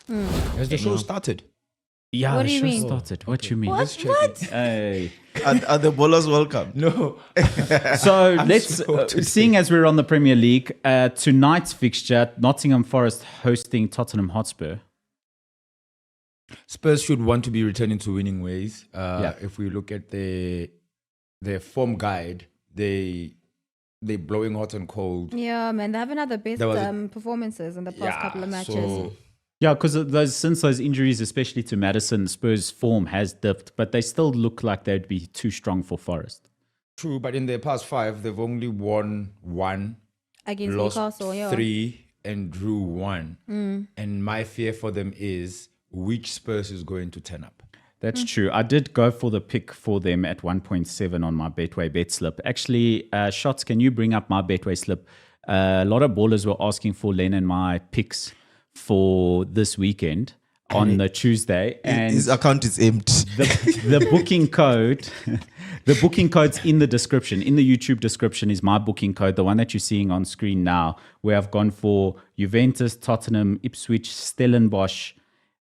Has the show started? Yeah, What the do you show mean? started. What do you mean? What? Hey. Are the bowlers welcome? No. So let's, so seeing as we're on the Premier League, tonight's fixture, Nottingham Forest hosting Tottenham Hotspur. Spurs should want to be returning to winning ways. Yeah. If we look at their form guide, they're blowing hot and cold. Yeah, man, they haven't had the best There was performances in the past couple of matches. So Yeah, because since those injuries, especially to Maddison, Spurs' form has dipped, but they still look like they'd be too strong for Forest. true, but in their past 5, they've only won 1, Against lost Newcastle, yeah. 3, and drew 1. And my fear for them is which Spurs is going to turn up. That's true. I did go for the pick for them at 1.7 on my Betway bet slip. Actually, Shots, can you bring up my Betway slip? A lot of ballers were asking for Len and my picks for this weekend on the Tuesday. And His account is empty. the booking code, the booking code's in the description. In the YouTube description is my booking code, the one that you're seeing on screen now, where I've gone for Juventus, Tottenham, Ipswich, Stellenbosch,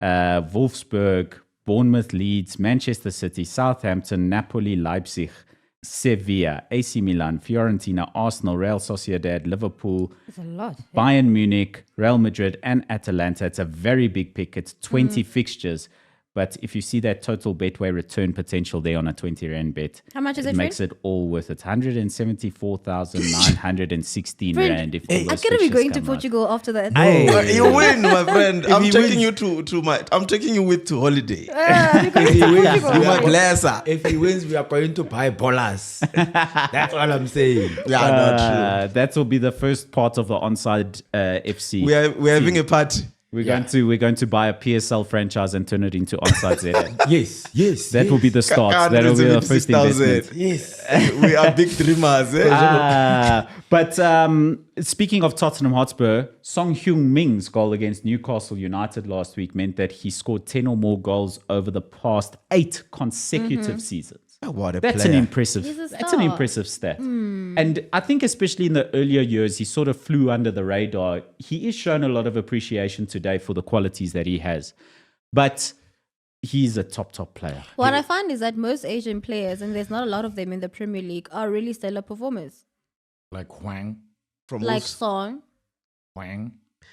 Wolfsburg, Bournemouth, Leeds, Manchester City, Southampton, Napoli, Leipzig, Sevilla, AC Milan, Fiorentina, Arsenal, Real Sociedad, Liverpool, It's a lot. Bayern Munich, Real Madrid, and Atalanta. It's a very big pick. It's 20 fixtures. But if you see that total Betway return potential there on a 20 Rand bet, How much is it, it makes it all worth it. 174,916 Friend, Rand. If all I'm those gonna be fixtures going to come out. Portugal after that. You win, my friend. I'm he taking you I'm taking you with to holiday. You're going to Portugal, You right? are blesser. If he wins, we are going to buy ballers. That's all I'm saying. Yeah, not That will be the first part of the onside FC. true. We're having a party. We're going to buy a PSL franchise and turn it into onside ZA. Yes. That will be the start. That will be the first 176,000. investment. Yes. We are big dreamers. But speaking of Tottenham Hotspur, Song Heung-ming's goal against Newcastle United last week meant that he scored 10 or more goals over the past 8 consecutive seasons. What a That's player. an impressive. He's a That's an star. impressive stat. And I think especially in the earlier years, he sort of flew under the radar. He is shown a lot of appreciation today for the qualities that he has, but he's a top player. What I find is that most Asian players, and there's not a lot of them in the Premier League, are really stellar performers. Like Huang. From Like Wolves. Song.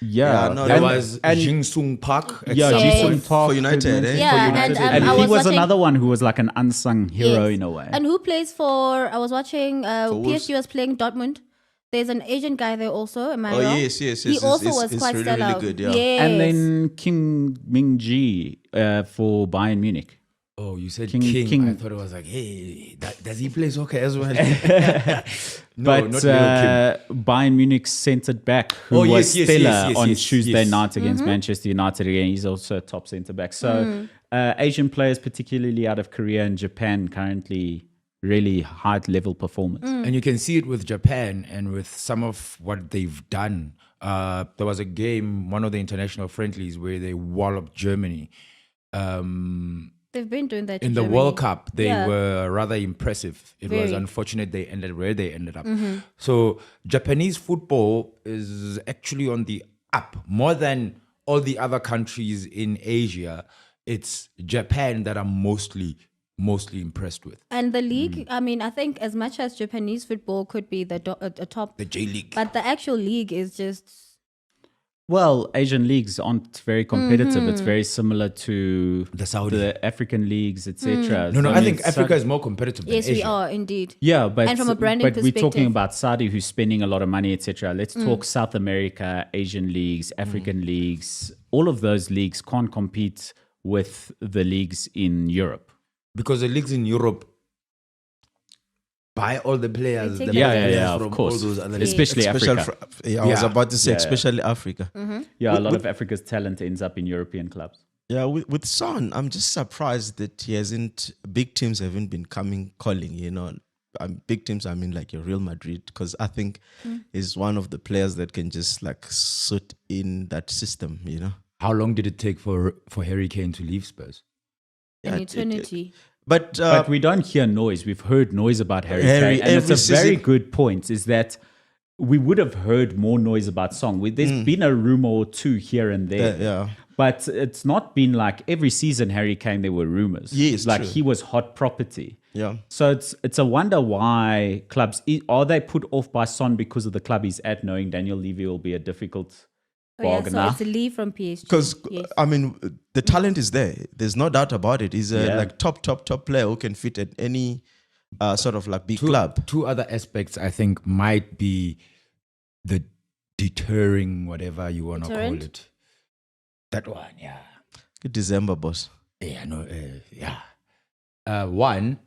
Yeah, no, There And- was Jing Sung Park. Yeah, Yes. Jisung Park For United, eh? Yeah, For United. And I he was was watching, another one who was like an unsung hero Yes. in a way. And who plays for? I was watching. Wolves. PSG was playing Dortmund. There's an Asian guy there also. Am I Oh, wrong? yes. He It's- also it's- was it's quite really, stellar. really good, yeah. Yes. And then Kim Min-ji for Bayern Munich. Oh, you said King- King. King. I thought it was like, hey, does he play soccer as well? No, But not Leo Bayern Munich centred back who Oh, was yes, stellar on yes, Tuesday yes. night against Manchester United again. He's also a top centre back. So Asian players, particularly out of Korea and Japan, currently really high level performance. And you can see it with Japan and with some of what they've done. There was a game, one of the international friendlies, where they walloped Germany. They've been doing that to In the Germany. World Cup, they Yeah. were rather impressive. It was Very. unfortunate they ended where they ended up. So Japanese football is actually on the up more than all the other countries in Asia. It's Japan that I'm mostly impressed with. And the league, I mean, I think as much as Japanese football could be the top, The J League. but the actual league is just Well, Asian leagues aren't very competitive. It's very similar to The Saudi. the African leagues, etc. No, So, I think mean, Africa is more competitive than yes, Asia. we are indeed. Yeah, but And from a branding we're talking perspective. about Saudi, who's spending a lot of money, etc. Let's talk South America, Asian leagues, African leagues. All of those leagues can't compete with the leagues in Europe. Because the leagues in Europe buy all the players. They the take best the players yeah, of from course. all those other leagues. Especially Africa. I was Yeah. about to say, Yeah. especially Africa. Yeah, a lot of Africa's talent ends up in European clubs. Yeah, with Son, I'm just surprised that he hasn't. Big teams haven't been calling. You know, big teams. I mean, like your Real Madrid, because I think he's one of the players that can just like suit in that system. You know, How long did it take for Harry Kane to leave Spurs? An Yeah, eternity. but But we don't hear noise. We've heard noise about Harry Harry, Kane. And it's every a very season- good point, is that we would have heard more noise about Song. There's been a rumor or two here and there. yeah. But it's not been like every season Harry Kane, there were rumors. Yes, like true. he was hot property. Yeah. So it's a wonder why clubs, are they put off by Son because of the club he's at, knowing Daniel Levy will be a difficult Oh, yeah, bargainer? so it's a leave from PSG. Because Yes. I mean, the talent is there. There's no doubt about it. He's a Yeah. like top player who can fit at any sort of like big club. Two other aspects I think might be the deterring, whatever you want to call Deterrent? it. That one, yeah. Good December, boss. Yeah, no, yeah. One,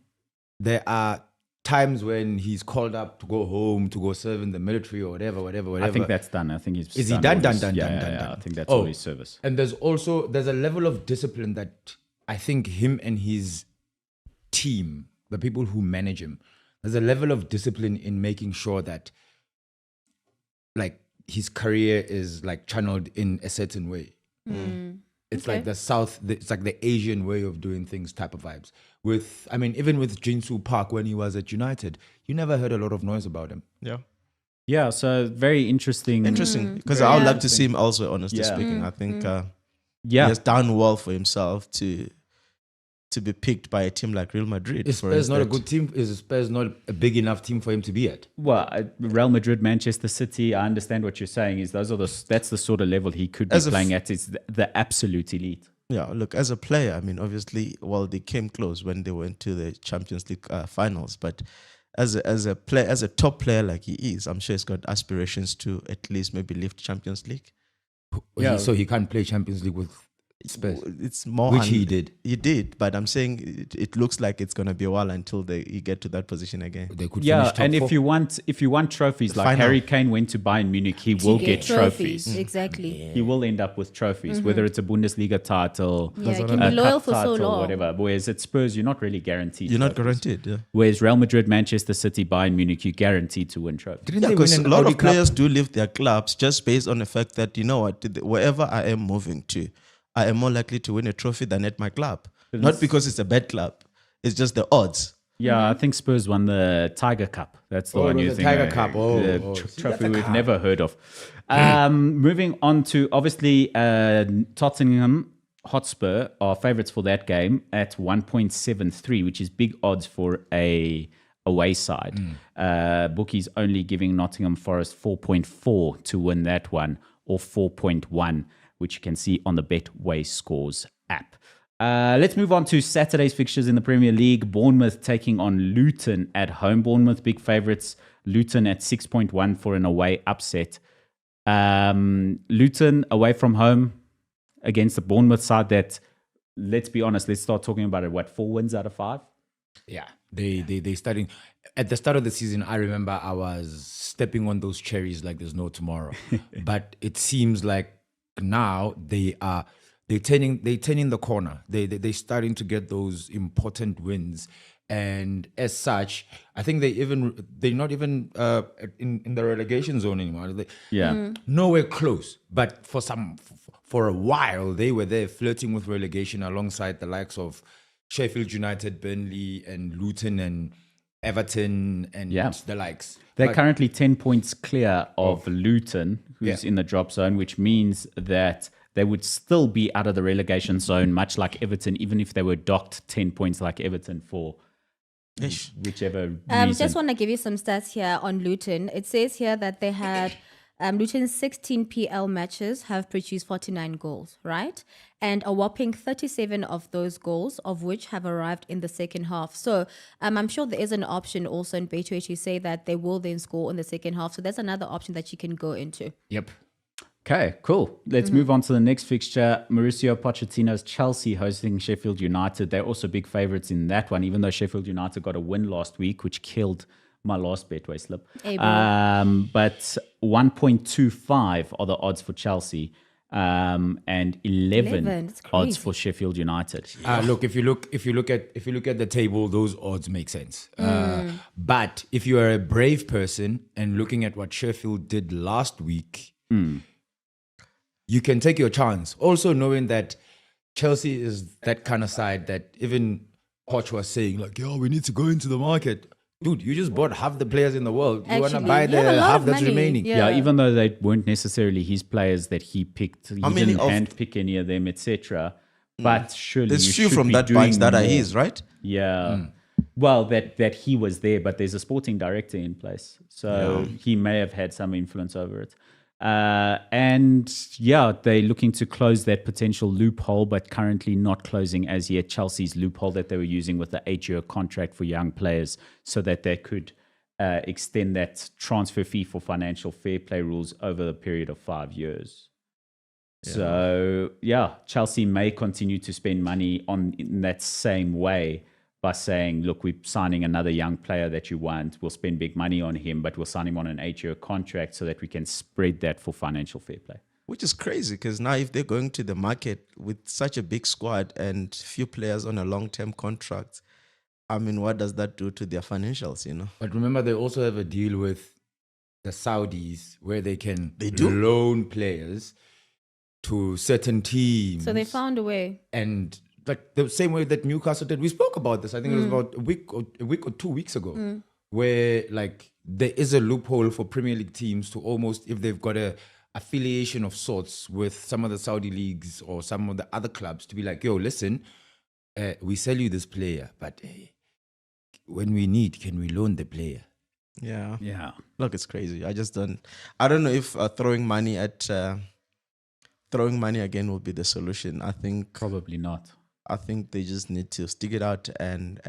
there are times when he's called up to go home, to go serve in the military or whatever. I think that's done. I think he's Is he all done? his- Done. I think that's all his service. And there's a level of discipline that I think him and his team, the people who manage him, there's a level of discipline in making sure that like his career is like channeled in a certain way. It's like it's like the Asian way of doing things type of vibes. Even with Jinsu Park when he was at United, you never heard a lot of noise about him. Yeah. Yeah, so very interesting. Interesting. Because Very I would like to interesting. see him elsewhere, honestly Yeah. speaking. I think he Yeah, has done well for himself to be picked by a team like Real Madrid. Is for Spurs not a instance. good team? Is Spurs not a big enough team for him to be at? well, Real Madrid, Manchester City. I understand what you're saying. That's the sort of level he could be As a playing at. Is the absolute elite. Yeah, look, as a player, I mean, obviously, well, they came close when they went to the Champions League finals. But as a top player like he is, I'm sure he's got aspirations to at least maybe lift Champions League. Yeah. So he can't play Champions League with Spurs, It's more which he did. He did, but I'm saying it looks like it's gonna be a while until you get to that position again. They could Yeah, finish top and four. if you want trophies like Final. Harry Kane went to Bayern Munich, he will get trophies. Exactly. He will end up with trophies, whether it's a Bundesliga title, Yeah, you what can I be a loyal cup for so title, long. whatever. Whereas at Spurs, you're not really guaranteed. You're not trophies. guaranteed, yeah. Whereas Real Madrid, Manchester City, Bayern Munich, you're guaranteed to win trophies. Didn't Yeah, they win because an a lot Audi of Cup? players do leave their clubs just based on the fact that, you know what, wherever I am moving to, I am more likely to win a trophy than at my club. Not because it's a bad club. It's just the odds. Yeah, I think Spurs won the Tiger Cup. That's the Oh, one it you was the think. Tiger Cup. Oh, see, trophy that's a we've cup. never heard of. Moving on to obviously Tottenham Hotspur are favourites for that game at 1.73, which is big odds for a away side. Bookies only giving Nottingham Forest 4.4 to win that one, or 4.1, which you can see on the Betway Scores app. Let's move on to Saturday's fixtures in the Premier League. Bournemouth taking on Luton at home. Bournemouth big favourites. Luton at 6.1 for an away upset. Luton away from home against the Bournemouth side that, let's be honest, let's start talking about it. 4 wins out of 5? Yeah, they starting at the start of the season. I remember I was stepping on those cherries like there's no tomorrow. But it seems like now they're turning the corner. They're starting to get those important wins, and as such, I think they're not even in the relegation zone anymore. Nowhere close. But for a while they were there flirting with relegation alongside the likes of Sheffield United, Burnley, and Luton, and Everton, and the likes. They're But- currently 10 points clear of Luton, who's in the drop zone, which means that they would still be out of the relegation zone, much like Everton, even if they were docked 10 points like Everton for whichever reason. Just want to give you some stats here on Luton. It says here that they had Luton's 16 PL matches have produced 49 goals, right? And a whopping 37 of those goals, of which have arrived in the second half. So I'm sure there is an option also in Betway to say that they will then score in the second half. So that's another option that you can go into. Yep. Okay, cool. Let's move on to the next fixture. Mauricio Pochettino's Chelsea hosting Sheffield United. They're also big favourites in that one, even though Sheffield United got a win last week, which killed my last Betway slip. Hey, bro. But 1.25 are the odds for Chelsea, and 11 That's odds crazy. for Sheffield United. Look, if you look at the table, those odds make sense. But if you are a brave person and looking at what Sheffield did last week, you can take your chance. Also knowing that Chelsea is that kind of side that even Poch was saying, like, yo, we need to go into the market. Dude, you just bought half the players in the world. You want to Actually, buy you the have a lot half of that's money. remaining. Yeah, even though they weren't necessarily his players that he picked, he many didn't of- handpick any of them, etc. But surely There's you few should from be that doing bunch that are more. his, right? Yeah. Well, that he was there, but there's a sporting director in place. So he may have had some influence over it. And yeah, they're looking to close that potential loophole, but currently not closing as yet Chelsea's loophole that they were using with the 8-year contract for young players so that they could extend that transfer fee for financial fair play rules over the period of 5 years. So yeah, Chelsea may continue to spend money in that same way by saying, look, we're signing another young player that you want. We'll spend big money on him, but we'll sign him on an 8-year contract so that we can spread that for financial fair play. Which is crazy because now if they're going to the market with such a big squad and few players on a long-term contract, I mean, what does that do to their financials, you know? But remember, they also have a deal with the Saudis where they can do? loan players to certain teams. So they found a way. And like the same way that Newcastle did. We spoke about this. I think it was about a week or 2 weeks ago, where like there is a loophole for Premier League teams to almost, if they've got a affiliation of sorts with some of the Saudi leagues or some of the other clubs, to be like, yo, listen, we sell you this player, but when we need, can we loan the player? Yeah. Yeah. Look, it's crazy. I don't know if throwing money again will be the solution. I think Probably not. they just need to stick it out and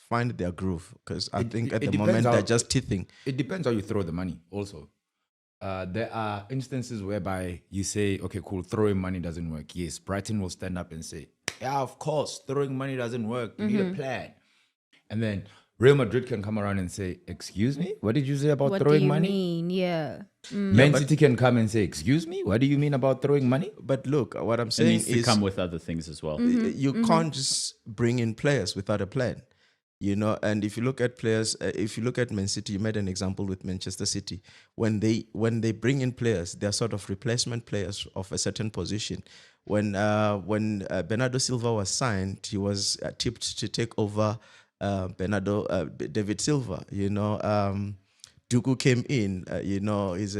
find their groove because I think at the moment they're just teething. It depends how you throw the money also. There are instances whereby you say, okay, cool, throwing money doesn't work. Yes, Brighton will stand up and say, yeah, of course, throwing money doesn't work. You need a plan. And then Real Madrid can come around and say, excuse me, what did you say about What throwing do you money? mean? Yeah. Man City can come and say, excuse me, what do you mean about throwing money? But look, what I'm It saying needs to is come with other things as well. you can't just bring in players without a plan, you know. And if you look at players, if you look at Man City, you made an example with Manchester City. When they bring in players, they're sort of replacement players of a certain position. When Bernardo Silva was signed, he was tipped to take over David Silva, you know. Dugu came in, you know, is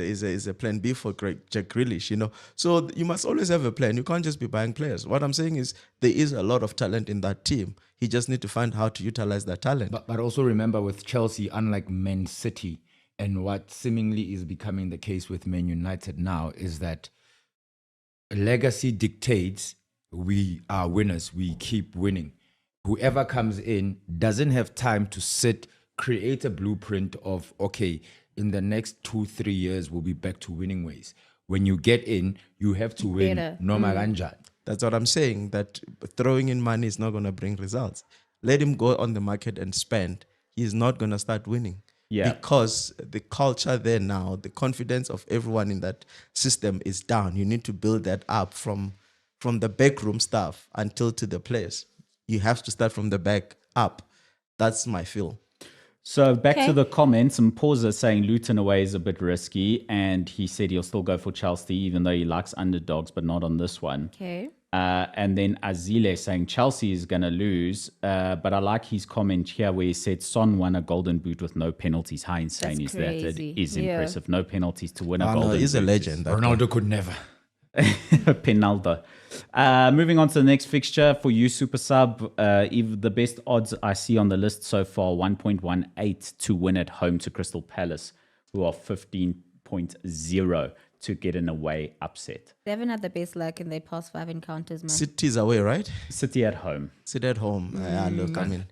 a plan B for Jack Grealish, you know. So you must always have a plan. You can't just be buying players. What I'm saying is there is a lot of talent in that team. He just need to find how to utilize that talent. But also remember with Chelsea, unlike Man City, and what seemingly is becoming the case with Man United now is that legacy dictates we are winners. We keep winning. Whoever comes in doesn't have time to sit, create a blueprint of, okay, in the next 2-3 years, we'll be back to winning ways. When you get in, you have to win. Better. Noma ganjani. That's what I'm saying, that throwing in money is not going to bring results. Let him go on the market and spend. He's not going to start winning. Yeah. Because the culture there now, the confidence of everyone in that system is down. You need to build that up from the backroom staff until to the players. You have to start from the back up. That's my feel. So back to Okay. the comments, and Pausa saying Luton away is a bit risky, and he said he'll still go for Chelsea, even though he likes underdogs, but not on this one. Okay. And then Azile saying Chelsea is going to lose, but I like his comment here where he said Son won a golden boot with no penalties. How insane That's is that? crazy. It is Yeah. impressive. No penalties to win a No, golden he's a boot. legend. that guy. Ronaldo could never. Penaldo. Moving on to the next fixture for you, Super Sub. If the best odds I see on the list so far, 1.18 to win at home to Crystal Palace, who are 15.0 to get an away upset. They haven't had the best luck in their past 5 encounters, man. City's away, right? City at home. City at home. Look, I mean,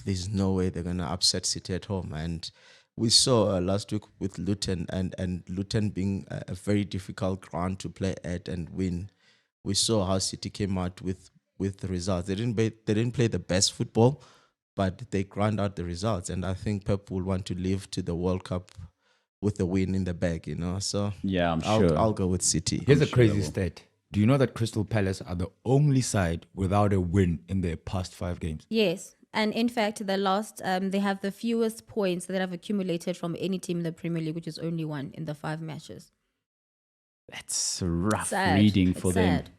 there's no way they're going to upset City at home. And we saw last week with Luton and Luton being a very difficult ground to play at and win. We saw how City came out with the results. They didn't play the best football, but they ground out the results. And I think Pep will want to live to the World Cup with the win in the bag, you know. So Yeah, I'm sure. I'll go with City. Here's a crazy stat. Do you know that Crystal Palace are the only side without a win in their past 5 games? Yes. And in fact, the last, they have the fewest points that have accumulated from any team in the Premier League, which is only 1 in the 5 matches. That's rough Sad. reading It's for them. sad.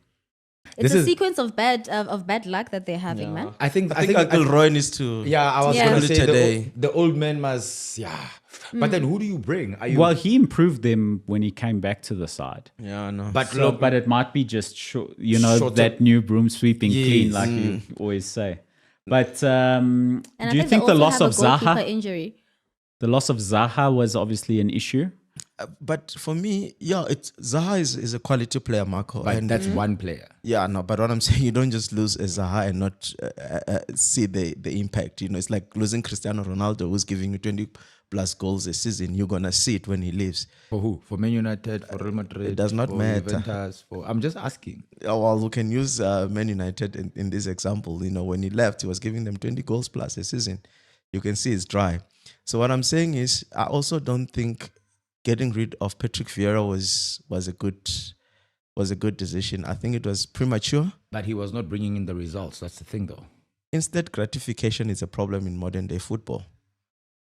It's This a is- sequence of bad luck that they're having, man. I think Uncle Roy needs to. Yeah, I was Yeah. gonna say Today. the old man must. Yeah, but then who do you bring? Are you? Well, he improved them when he came back to the side. Yeah, I know. but So, look, but it might be just short, Short that new broom sweeping clean, Yes. like you always say. But And do I you they think the also loss have of a goalkeeper Zaha, injury? the loss of Zaha was obviously an issue? But for me, yeah, it's Zaha is a quality player, Marco. but and that's one player. yeah, no. But what I'm saying, you don't just lose a Zaha and not see the impact. You know, it's like losing Cristiano Ronaldo, who's giving you 20 plus goals a season. You're gonna see it when he leaves. For who? For Man United? For Real Madrid? It does not for matter. Juventus, I'm just asking. Well, we can use Man United in this example. You know, when he left, he was giving them 20 goals plus a season. You can see it's dry. So what I'm saying is, I also don't think getting rid of Patrick Vieira was a good decision. I think it was premature. But he was not bringing in the results. That's the thing, though. Instant gratification is a problem in modern day football.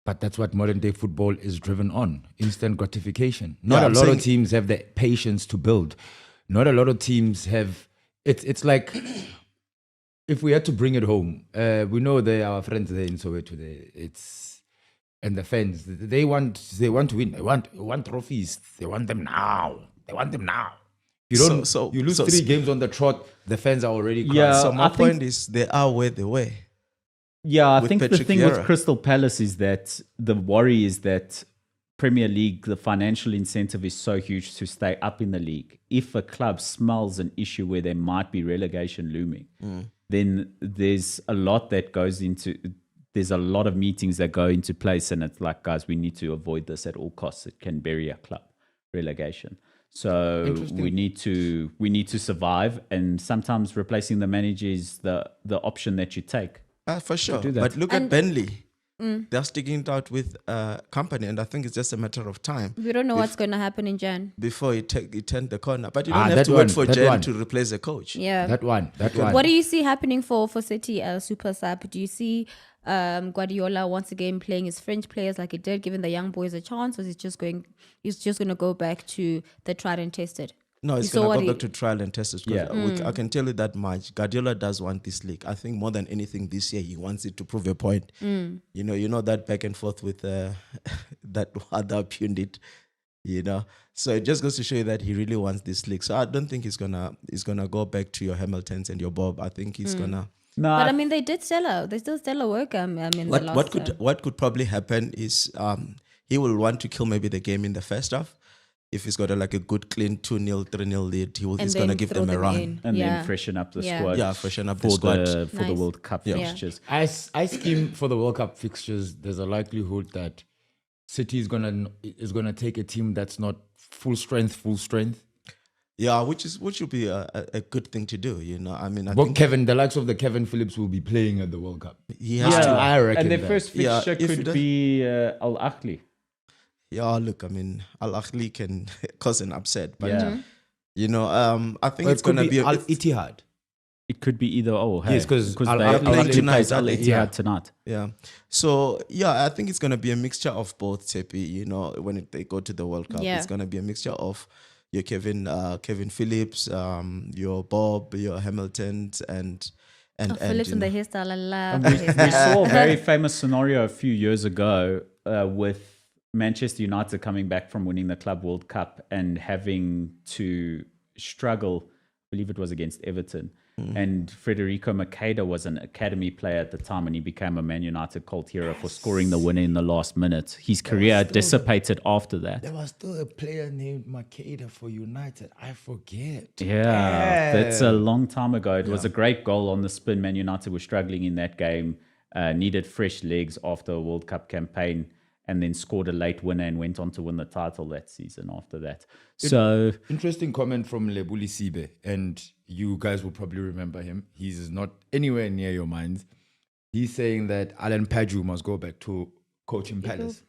But that's what modern day football is driven on: instant gratification. Not Yeah, a I'm lot saying- of teams have the patience to build. Not a lot of teams have. It's like if we had to bring it home. We know our friends there in Soweto. And the fans, they want to win. They want trophies. They want them now. You don't. You lose 3 games on the trot. The fans are already crying. Yeah. So my I think- point is, they are where they were. Yeah, I With think the Patrick thing Vieira. with Crystal Palace is that the worry is that Premier League, the financial incentive is so huge to stay up in the league. If a club smells an issue where there might be relegation looming, then there's a lot that goes into. There's a lot of meetings that go into place, and it's like, guys, we need to avoid this at all costs. It can bury a club, relegation. So Interesting. we need to survive, and sometimes replacing the manager is the option that you take. For sure. do that. But look at And- Burnley. They're sticking it out with company, and I think it's just a matter of time We don't know what's going to happen in Jan. before it turned the corner. But you Ah, don't have that to one, wait for that Jen one. to replace the coach. Yeah. That one. What do you see happening for City Super Sub? Do you see Guardiola once again playing his French players like he did, giving the young boys a chance, or is he's just going to go back to the tried and tested? No, it's You saw going what to go he- back to trial and test. Yeah. I can tell you that much. Guardiola does want this league. I think more than anything this year, he wants it to prove a point. You know that back and forth with that other pundit. You know, so it just goes to show you that he really wants this league. So I don't think he's gonna go back to your Hamiltons and your Bob. I think he's gonna. No, But I mean, they did stellar. They still stellar work. In the last. What could probably happen is he will want to kill maybe the game in the first half. If he's got a good clean 2-0, 3-0 lead, he's then gonna give throw them a run. in. and Yeah. then freshen up the Yeah. squad. Yeah, freshen up the for squad. for the Nice. World Cup Yeah. fixtures. I scheme for the World Cup fixtures. There's a likelihood that City is gonna take a team that's not full strength. Yeah, which would be a good thing to do. You know, I mean, I But think the likes of the Kevin Phillips will be playing at the World Cup. he has Yeah, to. I reckon and their that. first Yeah, fixture if he could does- be Al Ahly. Yeah, look, I mean, Al Ahly can cause an upset, but Yeah. you know, I think Or it's it could gonna be. Al Ittihad. It could be either. Oh, hey, Yes, 'cause Al they Ahly playing Ahly tonight, plays Al aren't they? Ittihad Yeah. tonight. Yeah. So yeah, I think it's gonna be a mixture of both, Tepi. You know, when they go to the World Cup, Yeah. it's gonna be a mixture of your Kevin Phillips, your Bob, your Hamiltons, and Phillips you and the know. hairstyle. I love We, the we hairstyle. saw a very famous scenario a few years ago with Manchester United coming back from winning the Club World Cup and having to struggle. I believe it was against Everton. And Federico Makeda was an academy player at the time, and he became a Man United cult hero for scoring the winner in the last minute. His career dissipated after that. There was still a player named Makeda for United. I forget. Yeah, that's a long time ago. It was a great goal on the spin. Man United were struggling in that game, needed fresh legs after a World Cup campaign, and then scored a late winner and went on to win the title that season after that. So, Interesting comment from Lebuli Sibe, and you guys will probably remember him. He's not anywhere near your minds. He's saying that Alan Paju must go back to coaching Palace.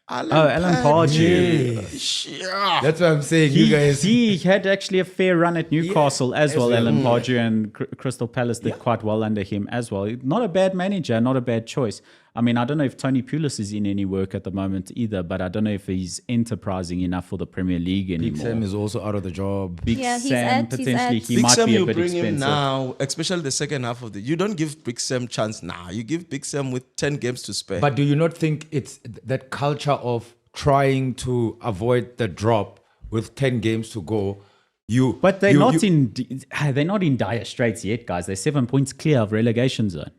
Alan Pardew. Yeah. That's what I'm saying. You guys, He had actually a fair run at Newcastle as well. well. Alan Pardew and Crystal Palace did quite well under him as well. Not a bad manager, not a bad choice. I mean, I don't know if Tony Pulis is in any work at the moment either, but I don't know if he's enterprising enough for the Premier League Big anymore. Sam is also out of the job. Big Yeah, he's Sam, at- he's potentially, at- he Big might Sam, be a you bit bring expensive. him now, especially the second half of the. You don't give Big Sam chance now. You give Big Sam with 10 games to spare. But do you not think it's that culture of trying to avoid the drop with 10 games to go? But they're they're not in dire straits yet, guys. They're 7 points clear of relegation zone.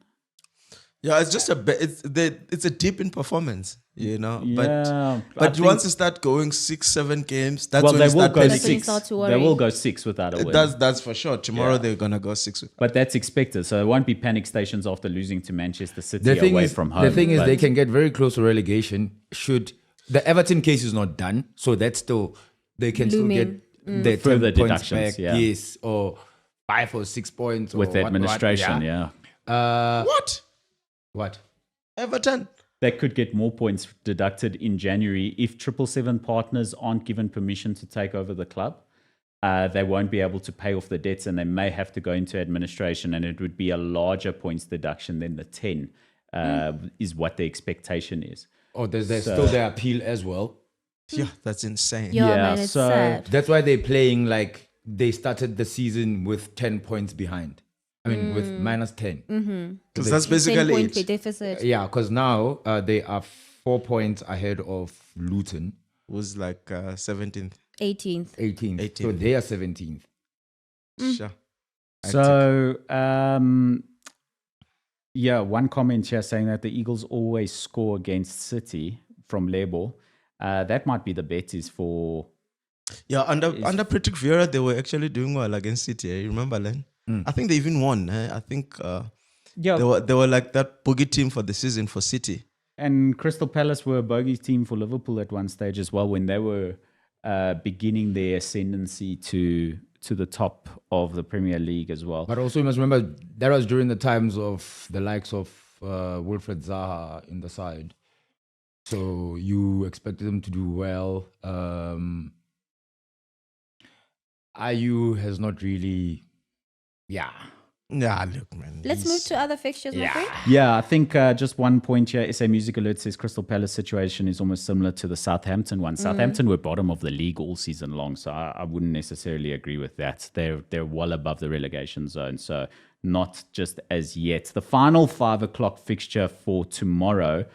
yeah, it's just it's a dip in performance, you know. Yeah, but once you start going 6-7 games, that's well, when they you will start go That's when you panicking. 6. start to They worry. will go 6 without a win. That's for sure. Tomorrow Yeah. they're gonna go 6. But that's expected. So it won't be panic stations after losing to Manchester City The thing away is, from home. the thing is, But- they can get very close to relegation. Should the Everton case is not done, so that's still they can Looming. still get their 10 Further points deductions, back, yeah. yes, or 5 or 6 points with or administration, yeah. What? Everton. They could get more points deducted in January if 777 partners aren't given permission to take over the club. They won't be able to pay off the debts and they may have to go into administration, and it would be a larger points deduction than the 10 is what the expectation is. Oh, there's still their appeal as well. Yeah, that's insane. Yeah, Yeah, man, it's so- sad. That's why they're playing like they started the season with 10 points behind. I mean, with minus 10. Because that's 10 basically point it. deficit. Yeah, because now they are 4 points ahead of Luton, Was like 17th. 18th. 18th. 18th. So they are 17th. Sure. So, yeah, one comment here saying that the Eagles always score against City from Label. That might be the bet is for... Yeah, under Patrick Vieira, they were actually doing well against City. You remember, Len? I think they even won. I think Yeah, they were like that bogey team for the season for City. and Crystal Palace were a bogey team for Liverpool at one stage as well when they were beginning their ascendancy to the top of the Premier League as well. But also, you must remember that was during the times of the likes of Wilfred Zaha in the side. So you expected them to do well. Ayew has not really, Yeah, look, man. Let's move to other fixtures, my friend. Yeah, I think just one point here. SA Music Alert says Crystal Palace situation is almost similar to the Southampton one. Southampton were bottom of the league all season long, so I wouldn't necessarily agree with that. They're well above the relegation zone, so not just as yet. The final 5 o'clock fixture for tomorrow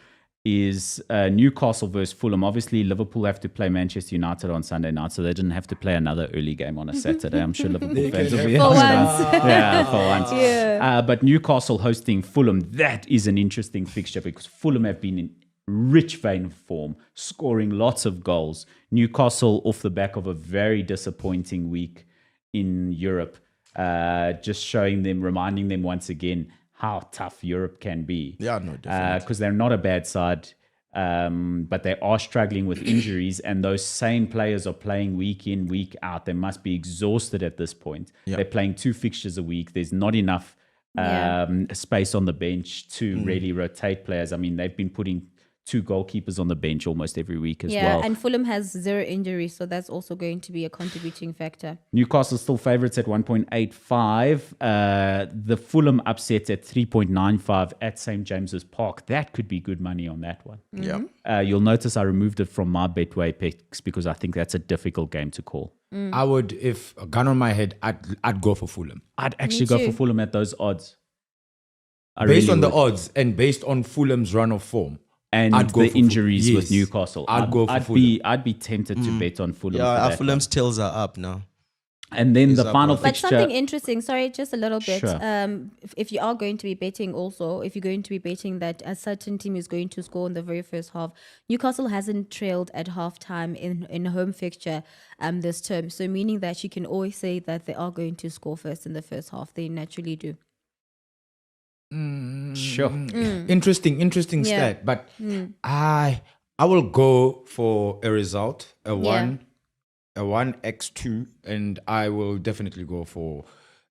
is Newcastle versus Fulham. Obviously, Liverpool have to play Manchester United on Sunday night, so they didn't have to play another early game on a Saturday. I'm sure Liverpool fans will be For happy. once. Yeah, for once. Yeah. But Newcastle hosting Fulham, that is an interesting fixture because Fulham have been in rich vein of form, scoring lots of goals. Newcastle off the back of a very disappointing week in Europe, just reminding them once again how tough Europe can be. Yeah, no, definitely. Because they're not a bad side, but they are struggling with injuries, and those same players are playing week in, week out. They must be exhausted at this point. Yeah. They're playing 2 fixtures a week. There's not enough space on the bench to really rotate players. I mean, they've been putting 2 goalkeepers on the bench almost every week as Yeah, well. and Fulham has 0 injuries, so that's also going to be a contributing factor. Newcastle still favourites at 1.85. The Fulham upsets at 3.95 at St. James's Park. That could be good money on that one. Yeah. You'll notice I removed it from my Betway picks because I think that's a difficult game to call. I would, if a gun on my head, I'd go for Fulham. I'd actually go too. for Fulham at those odds. I Based really on the would. odds and based on Fulham's run of form. And I'd go the for injuries Fulham. with Yes. Newcastle. I'd go for I'd be tempted to bet on Fulham. Yeah, for our that Fulham's tails are up now. one. And then the up final on- But fixture. something interesting, sorry, just a little bit. Sure. If you are going to be betting also, if you're going to be betting that a certain team is going to score in the very first half, Newcastle hasn't trailed at halftime in a home fixture this term. So meaning that you can always say that they are going to score first in the first half. They naturally do. Sure. Interesting Yeah. stat. But I will go for a result, a Yeah. 1x2, and I will definitely go for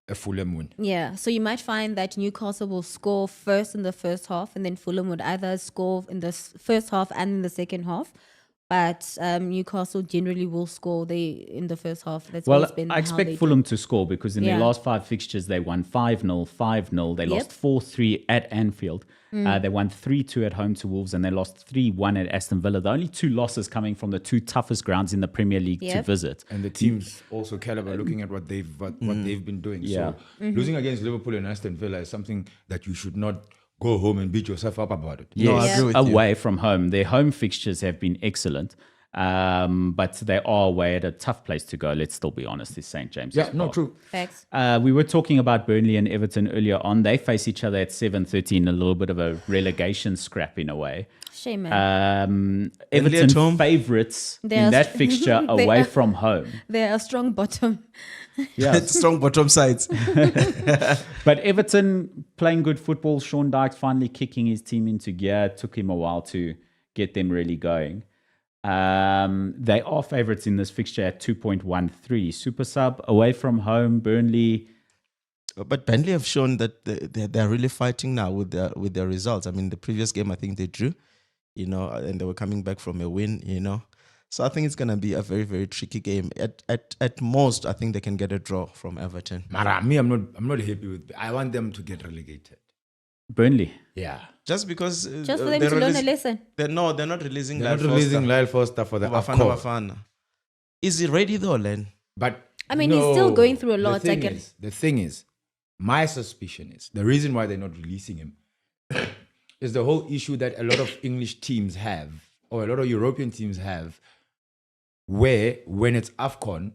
a Fulham win. Yeah, so you might find that Newcastle will score first in the first half, and then Fulham would either score in the first half and in the second half. but Newcastle generally will score in the first half. That's Well, always been I how expect they Fulham to score because in their Yeah. last 5 fixtures, they won 5-0, 5-0. They Yep. lost 4-3 at Anfield. They won 3-2 at home to Wolves, and they lost 3-1 at Aston Villa. The only 2 losses coming from the 2 toughest grounds in the Premier League to Yep. visit. And the team's also caliber, looking at what they've been doing. Yeah. So losing against Liverpool and Aston Villa is something that you should not go home and beat yourself up about it. No, I Yes, agree with you. away from home. Their home fixtures have been excellent, but they are away at a tough place to go. Let's still be honest, is St. James's Yeah, no, Park. true. Facts. We were talking about Burnley and Everton earlier on. They face each other at 7:30 in a little bit of a relegation scrap in a way. Shame, man. Burnley at Everton home. favourites They in are that st- fixture they away are- from home. They're a strong bottom. Yeah, Strong bottom sides. but Everton playing good football. Sean Dyche finally kicking his team into gear. It took him a while to get them really going. They are favourites in this fixture at 2.13. Super sub away from home. Burnley. But Burnley have shown that they're really fighting now with their results. I mean, the previous game, I think they drew, and they were coming back from a win, So I think it's going to be a very, very tricky game. At most, I think they can get a draw from Everton. Mara, me, I'm not happy with. I want them to get relegated. Burnley. Yeah, Just because Just for them to learn a lesson. they're not releasing they're Lyle not releasing Foster. Lyle Foster for the Bafana AFCON. Bafana. Is he ready though, Len? But I mean, he's still going through a the lot. I thing get is- The thing is, my suspicion is the reason why they're not releasing him is the whole issue that a lot of English teams have, or a lot of European teams have, where when it's AFCON,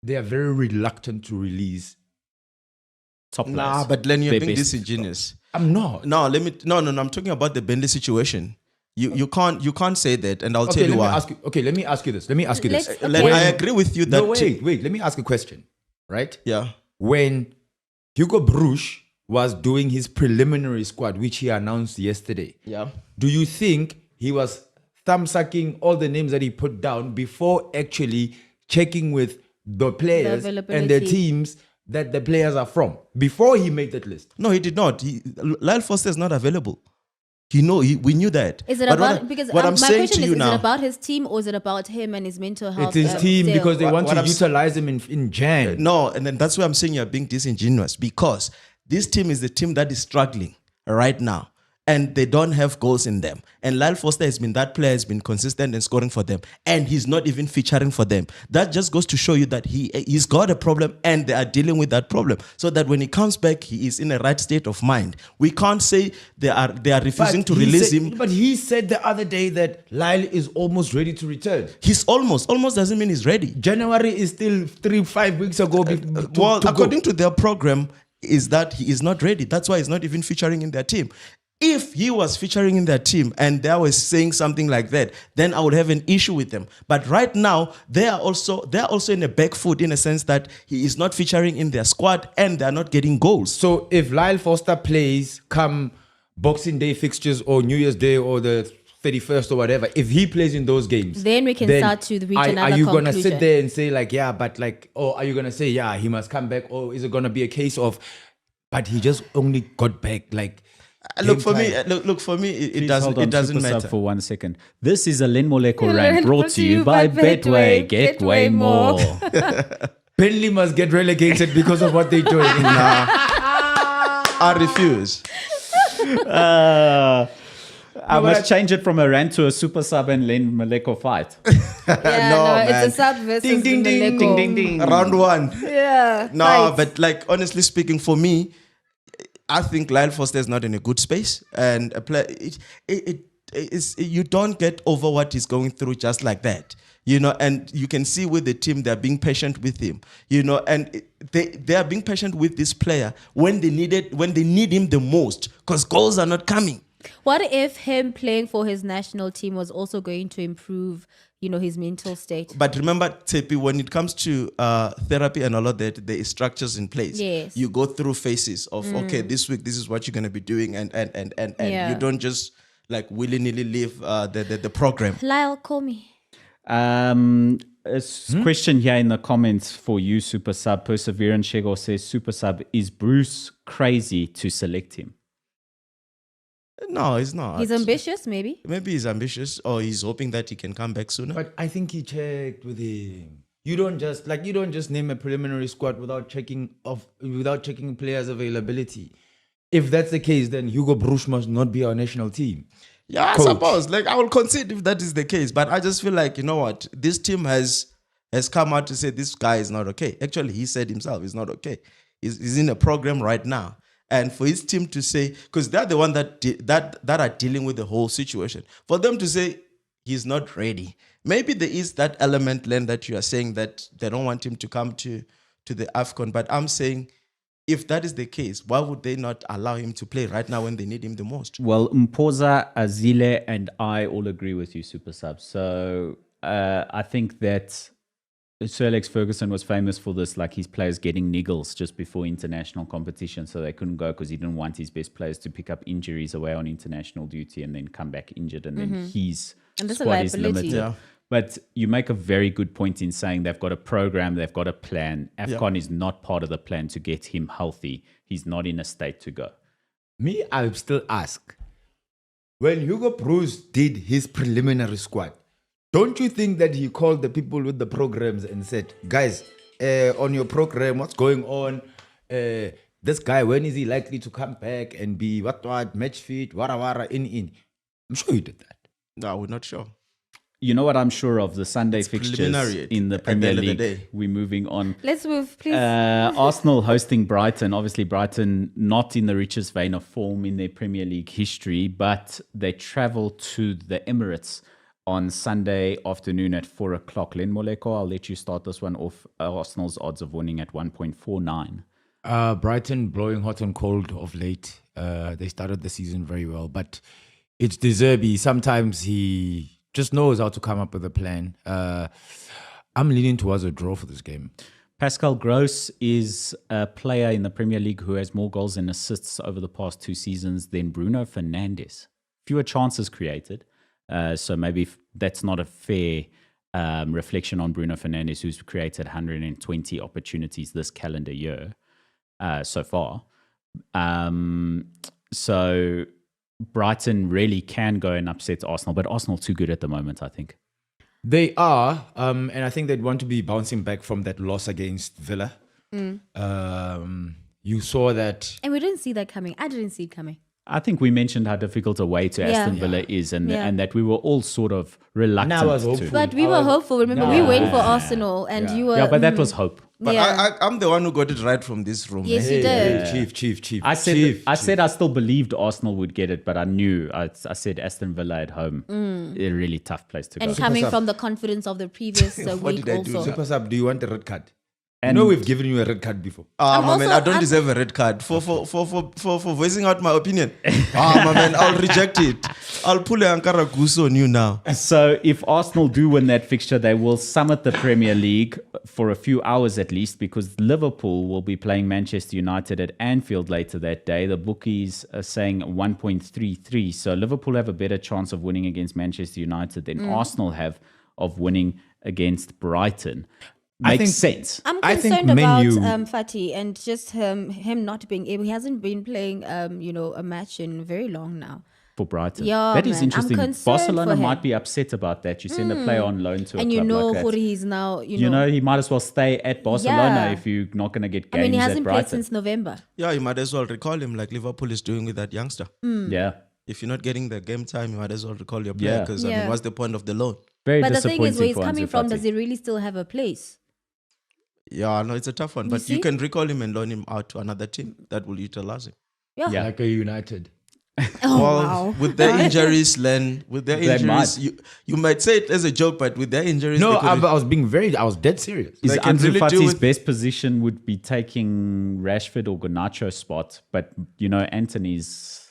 they are very reluctant to release. Top Nah, players. but Len, you're Their being best. disingenuous. I'm not. No, I'm talking about the Burnley situation. You can't say that, and I'll Okay, tell you let me why. ask you. Okay, let me ask you this. Let me ask you this. Let's- Len, Okay. I agree with you that No, wait. Let me ask a question. Right? yeah. When Hugo Bruges was doing his preliminary squad, which he announced yesterday, Yeah. do you think he was thumb-sucking all the names that he put down before actually checking with the players and the availability. teams that the players are from before he made that list? No, he did not. Lyle Foster is not available. We knew that. Is it But about what, because what I'm my saying question to is you it now? about his team or is it about him and his mental health? It's his team still? because they want What to I'm s- utilize him in Jan. No, and then that's why I'm saying you're being disingenuous because this team is the team that is struggling right now. And they don't have goals in them. And Lyle Foster that player has been consistent in scoring for them. And he's not even featuring for them. That just goes to show you that he's got a problem and they are dealing with that problem. So that when he comes back, he is in a right state of mind. We can't say they are refusing to he release said- him. But he said the other day that Lyle is almost ready to return. He's almost doesn't mean he's ready. January is still 5 weeks ago. Well, according to their program, is that he is not ready. That's why he's not even featuring in their team. If he was featuring in their team and they were saying something like that, then I would have an issue with them. But right now, they are also in a back foot in a sense that he is not featuring in their squad and they are not getting goals. So if Lyle Foster plays come Boxing Day fixtures or New Year's Day or the 31st or whatever, if he plays in those games, Then we can start to reach another Are you going to conclusion. sit there and say like, yeah, but like, or are you going to say, yeah, he must come back? Or is it going to be a case of, but he just only got back like, Look game for me, it Please doesn't hold on, doesn't Super Sub, matter. for 1 second. This is a Len Moleko Len rant brought to you by Betway. Get way more. Burnley must get relegated because of what they're doing. I refuse. I must change it from a rant to a Super Sub and Len Moleko fight. Yeah, No, no, man. it's a sub versus Ding, ding, the ding, Lego. ding, ding, ding. Round one. Yeah. No, fight. but like honestly speaking, for me, I think Lyle Foster is not in a good space, and a player, it is you don't get over what he's going through just like that, And you can see with the team they're being patient with him, and they are being patient with this player when they need him the most because goals are not coming. What if him playing for his national team was also going to improve, his mental state? But remember, Tepi, when it comes to therapy and all of that, there is structures in place. Yes. You go through phases of, okay, this week, this is what you're going to be doing. And Yeah. you don't just like willy-nilly leave the program. Lyle, call me. Question here in the comments for you, Super Sub. Perseverance Shego says, Super Sub, is Bruce crazy to select him? No, he's not. He's ambitious, maybe. Maybe he's ambitious, or he's hoping that he can come back sooner. But I think he checked with him. You don't just name a preliminary squad without checking players' availability. If that's the case, then Hugo Broos must not be our national team. Yeah, Coach. I suppose. Like, I will concede if that is the case. But I just feel like, you know what? This team has come out to say this guy is not okay. Actually, he said himself he's not okay. He's in a program right now. And for his team to say, because they're the one that are dealing with the whole situation, for them to say he's not ready. Maybe there is that element, Len, that you are saying that they don't want him to come to the AFCON. But I'm saying, if that is the case, why would they not allow him to play right now when they need him the most? Well, Mpoza, Azile, and I all agree with you, Super Sub. So I think that Sir Alex Ferguson was famous for this, like his players getting niggles just before international competition, so they couldn't go because he didn't want his best players to pick up injuries away on international duty and then come back injured, and then his And that's a squad is liability. limited. Yeah. But you make a very good point in saying they've got a program, they've got a plan. AFCON is not part of the plan to get him healthy. He's not in a state to go. Me, I still ask. When Hugo Broos did his preliminary squad, don't you think that he called the people with the programs and said, guys, on your program, what's going on? This guy, when is he likely to come back and be what match fit, wara in? I'm sure he did that. No, we're not sure. You know what I'm sure of? The Sunday fixtures preliminary in the at the Premier end of the League. day. We're moving on. Let's move, please. Arsenal hosting Brighton. Obviously, Brighton not in the richest vein of form in their Premier League history, but they travel to the Emirates on Sunday afternoon at 4 o'clock. Len Moleko, I'll let you start this one off. Arsenal's odds of winning at 1.49. Brighton blowing hot and cold of late. They started the season very well, but it's De Zerbi. Sometimes he just knows how to come up with a plan. I'm leaning towards a draw for this game. Pascal Gross is a player in the Premier League who has more goals and assists over the past 2 seasons than Bruno Fernandes. Fewer chances created. So maybe that's not a fair reflection on Bruno Fernandes, who's created 120 opportunities this calendar year so far. So Brighton really can go and upset Arsenal, but Arsenal too good at the moment, I think. They are, and I think they'd want to be bouncing back from that loss against Villa. You saw that. And we didn't see that coming. I didn't see it coming. I think we mentioned how difficult away to Aston Villa is, and that we were all sort of reluctant Now I was to. hopeful. But we were hopeful. Remember, we went for Arsenal, and you were. Yeah, but that was hope. But I'm the one who got it right from this room. Yes, you did. Chief. I said I still believed Arsenal would get it, but I knew I said Aston Villa at home, a really tough place to And go. coming from the confidence of the previous What week did I do? also. Super Sub, do you want a red card? And You know we've given you a red card before. I'm My man, also- I don't I'm- deserve a red card for voicing out my opinion. My man, I'll reject it. I'll pull a Ankara Guso on you now. So if Arsenal do win that fixture, they will summit the Premier League for a few hours at least, because Liverpool will be playing Manchester United at Anfield later that day. The bookies are saying 1.33. So Liverpool have a better chance of winning against Manchester United than Arsenal have of winning against Brighton. Makes sense. I'm I think concerned about Menu- Fati and just him not being able. He hasn't been playing, a match in very long now. For Brighton. Yeah, that is man. I'm interesting. concerned Barcelona for him. might be upset about that. You send a player on loan to a And club you know, like that. Khoury, he's now, You know, he might as well stay at Barcelona Yeah. if you're not going to get I games mean, he at hasn't played Brighton. since November. Yeah, you might as well recall him like Liverpool is doing with that youngster. Yeah. If you're not getting the game time, you might as well recall your player, Yeah. because I mean, Yeah. what's the point of the loan? Very But the disappointing thing is, where he's for coming Ansu from, Fati. does he really still have a place? Yeah, no, it's a tough one. But see? you can recall him and loan him out to another team that will utilize him. Yeah. Yeah. Like a United. Oh, Well, wow. with their injuries, Len, with their They injuries, might. you might say it as a joke, but with their injuries, No, they could- I was dead serious. Is They can Ansu really do Fati's with- best position would be taking Rashford or Garnacho's spot, but you know Anthony's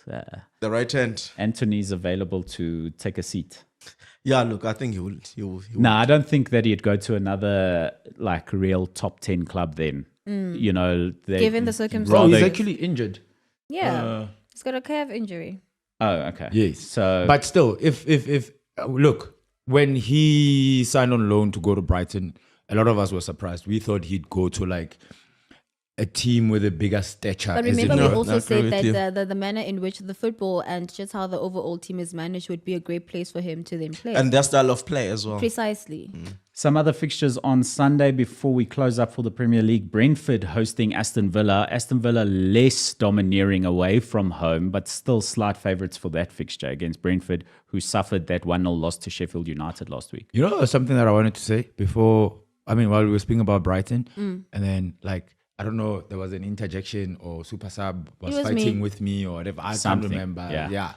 the right hand. available to take a seat. Yeah, look, I think he will. He will. No, I don't think that he'd go to another like real top 10 club then. You know, Given the Bro, circumstances. he's actually injured. Yeah. He's got a calf injury. Oh, okay. Yes. So But still, if look, when he signed on loan to go to Brighton, a lot of us were surprised. We thought he'd go to like a team with a bigger stature. But as it remember, we were. also I agree said with that the manner in which the football and just how the overall team is managed would be a great place for him to then play. And their style of play as well. Precisely. Some other fixtures on Sunday before we close up for the Premier League. Brentford hosting Aston Villa. Aston Villa less domineering away from home, but still slight favourites for that fixture against Brentford, who suffered that 1-0 loss to Sheffield United last week. You know something that I wanted to say before, while we were speaking about Brighton, and then I don't know, there was an interjection or Super Sub was It was fighting me. with me or whatever. I Something, can't remember. yeah.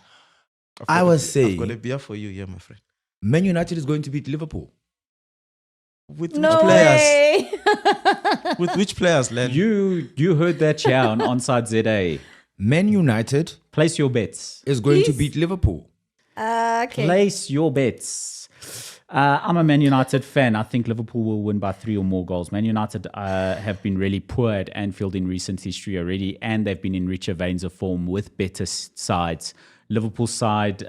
I was I've saying, got a beer for you here, my friend. Man United is going to beat Liverpool. With No which players? way. With which players, Len? You heard that, yeah, on Onside ZA. Man United Place your bets. is going to Please. beat Liverpool. Okay. Place your bets. I'm a Man United fan. I think Liverpool will win by 3 or more goals. Man United have been really poor at Anfield in recent history already, and they've been in richer veins of form with better sides. Liverpool side,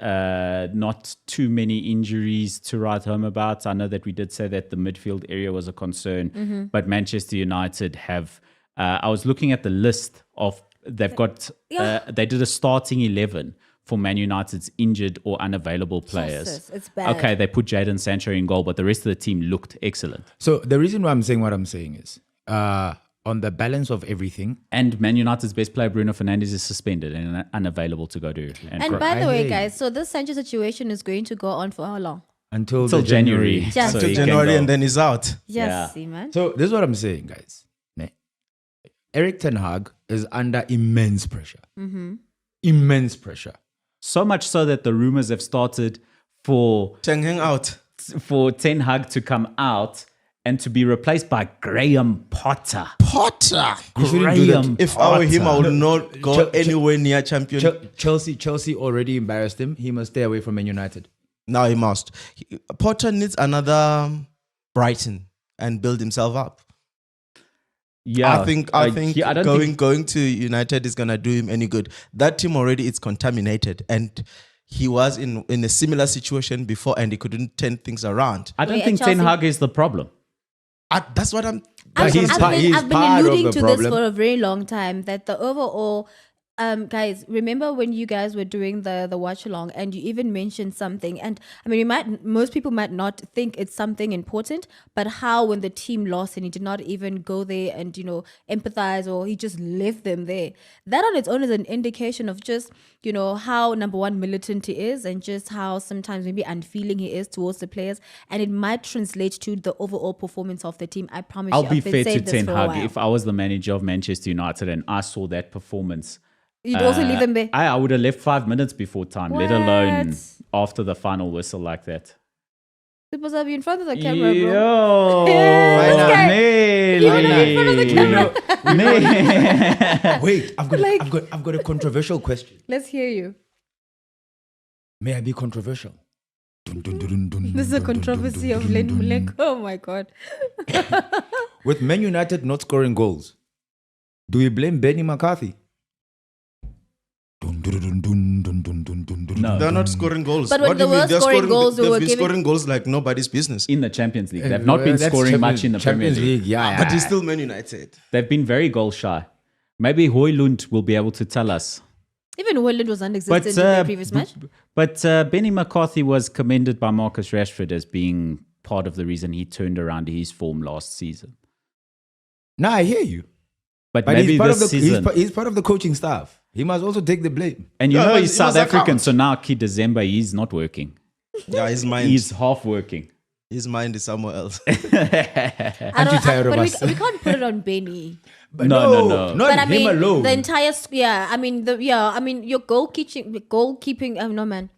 not too many injuries to write home about. I know that we did say that the midfield area was a concern, but Manchester United have. I was looking at the list of they've got. They did a starting 11 for Man United's injured or unavailable players. Jesus, it's bad. Okay, they put Jadon Sancho in goal, but the rest of the team looked excellent. So the reason why I'm saying what I'm saying is on the balance of everything. And Man United's best player, Bruno Fernandes, is suspended and unavailable to go to. And by the I way, hear you. guys, so this Sancho situation is going to go on for how long? Until Till the January. Just- So To he can January go. and then he's out. Yes, Yeah. see, man. So this is what I'm saying, guys. Ne? Eric Ten Hag is under immense pressure. Immense pressure. So much so that the rumors have started for Teng Heng out. Ten Hag to come out and to be replaced by Graham Potter. Potter. You shouldn't do that. Graham If I were him, I would not go Ch- anywhere near champion. Chelsea already embarrassed him. He must stay away from Man United. Now he must. Potter needs another Brighton and build himself up. Yeah, I think I don't think going to United is gonna do him any good. That team already is contaminated, and he was in a similar situation before, and he couldn't turn things around. I don't Wait, think Chelsea- Ten Hag is the problem. That's what I'm. I've, he's I've part- been, he's I've been part of alluding the to problem. this for a very long time that the overall, guys, remember when you guys were doing the watch along and you even mentioned something, and I mean, most people might not think it's something important, but how when the team lost and he did not even go there and empathize, or he just left them there, that on its own is an indication of just how number one militant he is, and just how sometimes maybe unfeeling he is towards the players, and it might translate to the overall performance of the team. I promise I'll you. be I've been fair to saying this Ten for a Hag. while. If I was the manager of Manchester United and I saw that performance, You'd also leave them there. I would have left 5 minutes before time, let alone What? after the final whistle like that. Supposed to be in front of the camera, bro. Yo, This guy, Nelly. you were not in front of the camera. Wait, I've Like- got a controversial question. Let's hear you. May I be controversial? This is a controversy of Len Mulek. Oh my God. With Man United not scoring goals, do we blame Benny McCarthy? No. They're not scoring goals. But when What do they you mean? were They're scoring goals, they they've were been giving- scoring goals like nobody's business. In the Champions League. They've not been scoring much in the Premier Champions League. Yeah, But he's still Man United. They've been very goal shy. Maybe Højlund will be able to tell us. Even Højlund was non-existent in their previous match. But Benny McCarthy was commended by Marcus Rashford as being part of the reason he turned around his form last season. Now I hear you. But But maybe he's part, this of the, season, he's part of the coaching staff. He must also take the blame. and you Yeah, know but he's it South was a African, count. so now Kid December he's not working. Yeah, his mind. He's half working. His mind is somewhere else. I Aren't you tired of but us? we can't put it on Benny. But No. Not But I him mean, alone. the entire your goalkeeping. No man,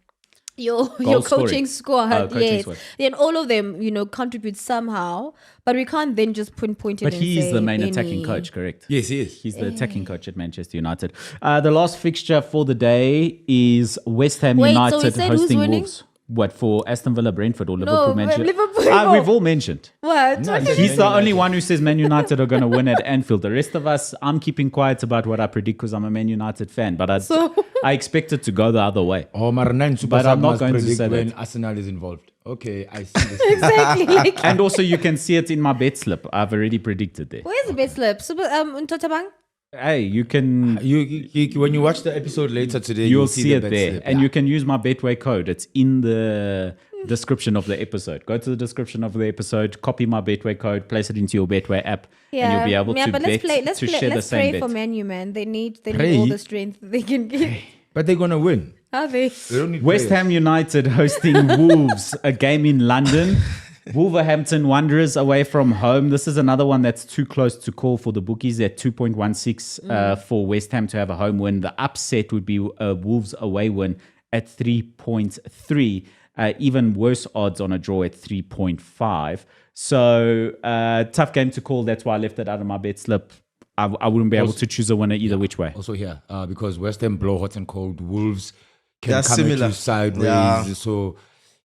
your Goal coaching scoring. squad. Coaching Yes, squad. then all of them contribute somehow. But we can't then just pinpoint it. But and he's say the main Benny. attacking coach, correct? Yes, he is. He's the attacking coach at Manchester United. The last fixture for the day is West Ham Wait, so we United said who's hosting winning? Wolves. What, for Aston Villa, Brentford, or Liverpool, but Manchester? Liverpool. We've all mentioned. What? No, What just- is- He's the only one who says Man United are going to win at Anfield. The rest of us, I'm keeping quiet about what I predict because I'm a Man United fan. But I expect it to go the other way. Oh, Marnan Super But I'm Sub not must going to predict say when that. Arsenal is involved. Okay, I see this. Exactly. Like, And also, you can see it in my bet slip. I've already predicted there. where's the bet slip? Super, Totabang? Hey, you can. You when you watch the episode later today, You'll see it bet there, slip, and yeah. you can use my Betway code. It's in the description of the episode. Go to the description of the episode, copy my Betway code, place it into your Betway app, and you'll be able to but bet let's to share the let's same pray for bet. Man U, man. They need Pray? all the strength they can get. But they're gonna win. Are they? They don't need West players. Ham United hosting Wolves, a game in London. Wolverhampton Wanderers away from home. This is another one that's too close to call for the bookies at 2.16 for West Ham to have a home win. The upset would be a Wolves away win at 3.3. Even worse odds on a draw at 3.5. So tough game to call. That's why I left it out of my bet slip. I wouldn't be able to choose a winner either which way. Also here, because West Ham blow hot and cold, Wolves can They're come similar. at you sideways. Yeah. So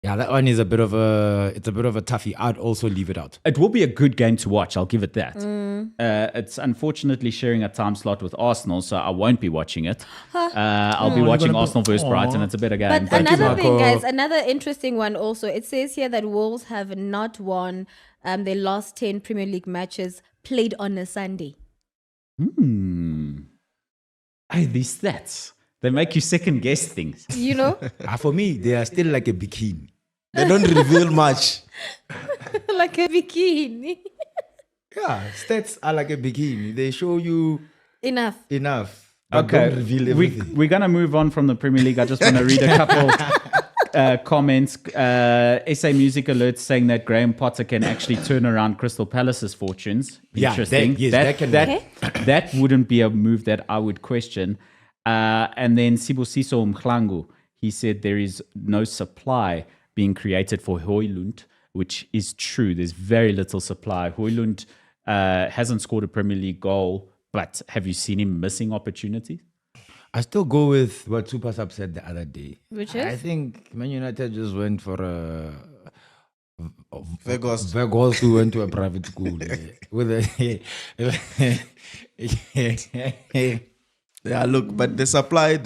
yeah, that one is a bit of a toughie. I'd also leave it out. It will be a good game to watch. I'll give it that. It's unfortunately sharing a time slot with Arsenal, so I won't be watching it. I'll be watching gonna Arsenal versus Brighton. It's a better game. But But another thing, Marco. guys, another interesting one also. It says here that Wolves have not won their last 10 Premier League matches played on a Sunday. hey, these stats, they make you second guess things. You know? For me, they are still like a bikini. They don't reveal much. Like a bikini. Yeah, stats are like a bikini. They show you Enough. enough. But Okay, don't reveal everything. we're going to move on from the Premier League. I just want to read a couple comments. SA Music Alert saying that Graham Potter can actually turn around Crystal Palace's fortunes. Yeah, Interesting. that can that wouldn't be a move that I would question. And then Sibusiso Mklangu, he said there is no supply being created for Højlund, which is true. There's very little supply. Højlund hasn't scored a Premier League goal, but have you seen him missing opportunities? I still go with what Super Sub said the other day. Which I is? think Man United just went for a Vegas. Vegas who went to a private school with a Yeah, look, but the supply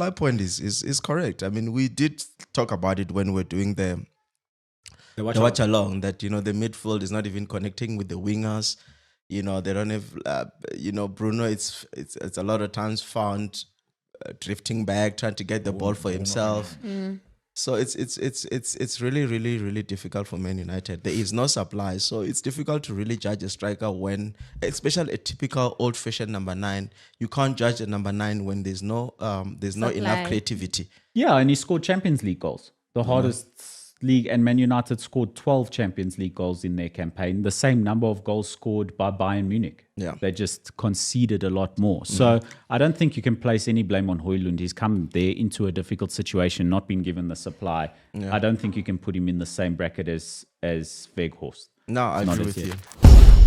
point is correct. I mean, we did talk about it when we were doing the watch along that, you know, the midfield is not even connecting with the wingers. You know, they don't have, Bruno, it's a lot of times found drifting back, trying to get the ball for himself. So it's really, really, really difficult for Man United. There is no supply, so it's difficult to really judge a striker when, especially a typical old-fashioned number 9. You can't judge a number 9 when there's no Supply. enough creativity. Yeah, and he scored Champions League goals. The hardest league, and Man United scored 12 Champions League goals in their campaign. The same number of goals scored by Bayern Munich. Yeah. They just conceded a lot more. So I don't think you can place any blame on Højlund. He's come there into a difficult situation, not been given the supply. I don't think you can put him in the same bracket as Weghorst. No, I Not agree as with yet. you.